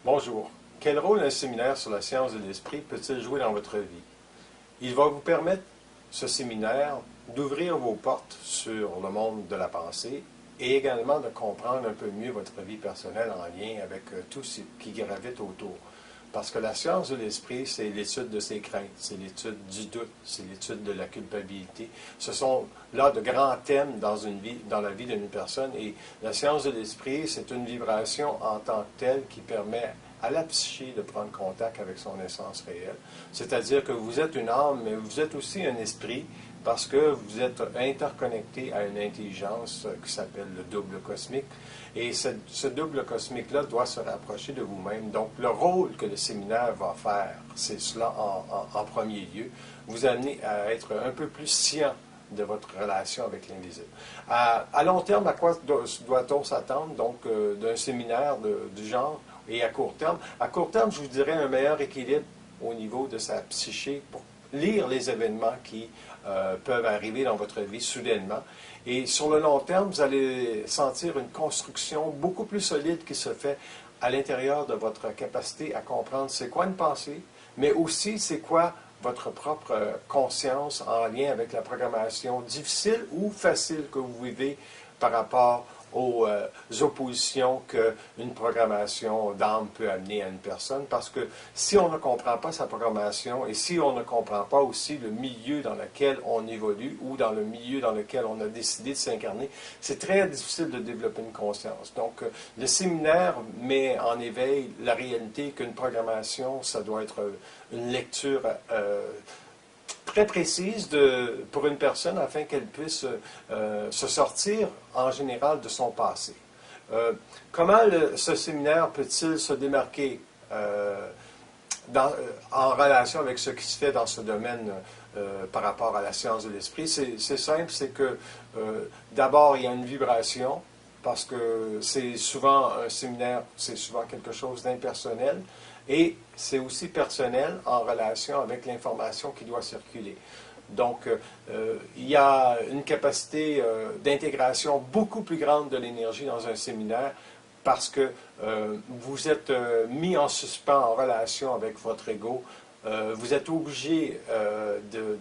Bonjour. Quel rôle un séminaire sur la science de l'esprit peut-il jouer dans votre vie? Il va vous permettre, ce séminaire, d'ouvrir vos portes sur le monde de la pensée et également de comprendre un peu mieux votre vie personnelle en lien avec tout ce qui gravite autour. Parce que la science de l'esprit, c'est l'étude de ses craintes, c'est l'étude du doute, c'est l'étude de la culpabilité. Ce sont là de grands thèmes dans la vie d'une personne. Et la science de l'esprit, c'est une vibration en tant que telle qui permet à la psyché de prendre contact avec son essence réelle. C'est-à-dire que vous êtes une âme, mais vous êtes aussi un esprit, parce que vous êtes interconnecté à une intelligence qui s'appelle le double cosmique. Et ce double cosmique-là doit se rapprocher de vous-même. Donc, le rôle que le séminaire va faire, c'est cela en premier lieu, vous amener à être un peu plus scient de votre relation avec l'invisible. À long terme, à quoi doit-on s'attendre, donc, d'un séminaire du genre, et à court terme? À court terme, je vous dirais un meilleur équilibre au niveau de sa psyché pour lire les événements qui peuvent arriver dans votre vie soudainement. Et sur le long terme, vous allez sentir une construction beaucoup plus solide qui se fait à l'intérieur de votre capacité à comprendre c'est quoi une pensée, mais aussi c'est quoi votre propre conscience en lien avec la programmation difficile ou facile que vous vivez par rapport aux oppositions qu'une programmation d'âme peut amener à une personne. Parce que si on ne comprend pas sa programmation et si on ne comprend pas aussi le milieu dans lequel on évolue ou dans le milieu dans lequel on a décidé de s'incarner, c'est très difficile de développer une conscience. Donc, le séminaire met en éveil la réalité qu'une programmation, ça doit être une lecture très précise pour une personne afin qu'elle puisse se sortir en général de son passé. Comment ce séminaire peut-il se démarquer en relation avec ce qui se fait dans ce domaine par rapport à la science de l'esprit? C'est simple, c'est que d'abord il y a une vibration, parce que c'est souvent un séminaire, c'est souvent quelque chose d'impersonnel. Et c'est aussi personnel en relation avec l'information qui doit circuler. Donc, il y a une capacité d'intégration beaucoup plus grande de l'énergie dans un séminaire parce que vous êtes mis en suspens en relation avec votre ego. Vous êtes obligé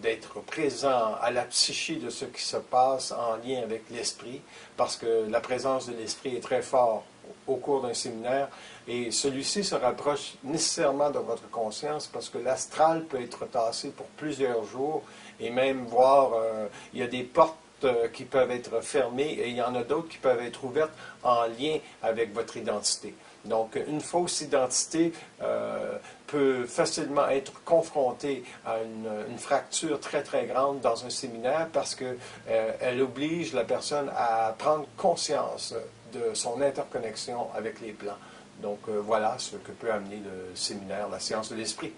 d'être présent à la psyché de ce qui se passe en lien avec l'esprit, parce que la présence de l'esprit est très forte au cours d'un séminaire, et celui-ci se rapproche nécessairement de votre conscience, parce que l'astral peut être tassé pour plusieurs jours, et même voir, il y a des portes qui peuvent être fermées, et il y en a d'autres qui peuvent être ouvertes en lien avec votre identité. Donc, une fausse identité peut facilement être confrontée à une fracture très, très grande dans un séminaire parce qu'elle oblige la personne à prendre conscience de son interconnexion avec les plans. Donc, voilà ce que peut amener le séminaire, la science de l'esprit.